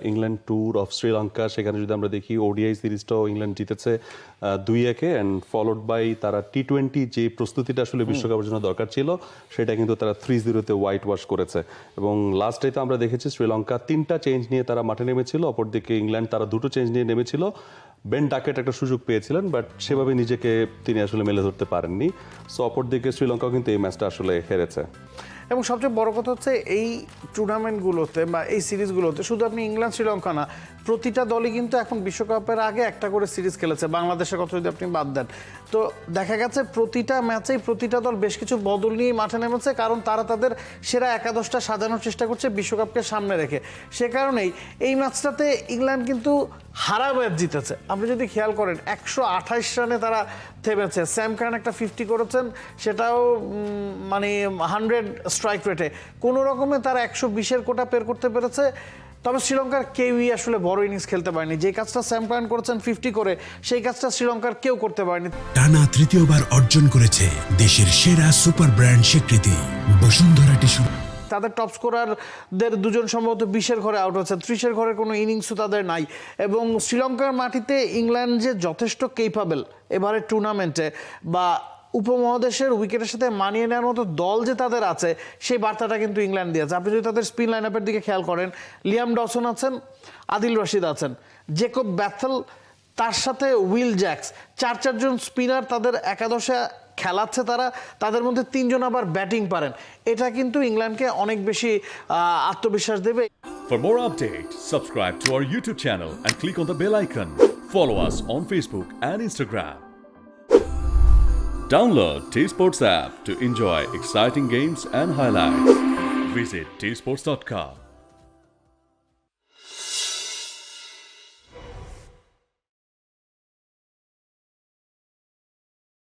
England tour of Sri Lanka, সেখানে যদি আমরা দেখি ওডিআই সিরিজটাও ইংল্যান্ড জিতেছে 2-1 অ্যান্ড ফলোড বাই তারা টি-20 যে প্রস্তুতিটা আসলে বিশ্বকাপের জন্য দরকার ছিল সেটা কিন্তু তারা 3-0 হোয়াইট ওয়াশ করেছে। এবং লাস্ট ডেতে আমরা দেখেছি শ্রীলঙ্কা 3টা চেঞ্জ নিয়ে তারা মাঠে নেমেছিল, অপরদিকে ইংল্যান্ড তারা 2টো চেঞ্জ নিয়ে নেমেছিল। বেন ডাকেট একটা সুযোগ পেয়েছিলেন, বাট সেভাবে নিজেকে তিনি আসলে মেলে ধরতে পারেননি। সো অপরদিকে শ্রীলঙ্কাও কিন্তু এই ম্যাচটা আসলে হেরেছে। এবং সবচেয়ে বড় কথা হচ্ছে এই টুর্নামেন্টগুলোতে বা এই সিরিজগুলোতে শুধু আপনি ইংল্যান্ড শ্রীলঙ্কা না, প্রতিটা দলই কিন্তু এখন বিশ্বকাপের আগে একটা করে সিরিজ খেলেছে, বাংলাদেশের কথা যদি আপনি বাদ দেন। তো দেখা গেছে প্রতিটা ম্যাচেই প্রতিটা দল বেশ কিছু বদল নিয়েই মাঠে নেমেছে, কারণ তারা তাদের সেরা একাদশটা সাজানোর চেষ্টা করছে বিশ্বকাপকে সামনে রেখে। সে কারণেই এই ম্যাচটাতে ইংল্যান্ড কিন্তু হারা ম্যাচ জিতেছে। আপনি যদি খেয়াল করেন 128 রানে তারা থেমেছে। স্যাম কার্ন একটা 50 করেছেন, সেটাও মানে 100 স্ট্রাইক রেটে। কোনো রকমে তারা 120-এর কোটা পের করতে পেরেছে। তবে শ্রীলঙ্কার কেউই আসলে বড় ইনিংস খেলতে পারেনি। যে কাজটা স্যাম কার্ন করেছেন 50 করে, সেই কাজটা শ্রীলঙ্কার কেউ করতে পারেনি। টানা তৃতীয়বার অর্জন করেছে দেশের সেরা সুপার ব্র্যান্ড স্বীকৃতি বসুন্ধরা টিস্যু। তাদের টপ স্কোরারদের দুজন সম্ভবত 20-এর ঘরে আউট হচ্ছে, 30-এর ঘরে কোনো ইনিংসও তাদের নাই। এবং শ্রীলঙ্কার মাটিতে ইংল্যান্ড যে যথেষ্ট কেপাবল এবারের টুর্নামেন্টে, বা উপমহাদেশের উইকেটের সাথে মানিয়ে নেওয়ার মতো দল যে তাদের আছে, সেই বার্তাটা কিন্তু ইংল্যান্ড দিয়েছে। আপনি যদি তাদের স্পিন লাইন আপের দিকে খেয়াল করেন, লিয়াম ডসন আছেন, আদিল রশিদ আছেন, জেকব ব্যাথেল, তার সাথে উইল জ্যাক্স, চারজন স্পিনার তাদের একাদশে খেলাচ্ছে তারা। তাদের মধ্যে 3 জন আবার ব্যাটিং পারেন। এটা কিন্তু ইংল্যান্ডকে অনেক বেশি আত্মবিশ্বাস দেবে। For more updates, subscribe to our YouTube channel and click on the bell icon. Follow us on Facebook and Instagram. Download T-Sports app to enjoy exciting games and highlights. Visit tsports.com.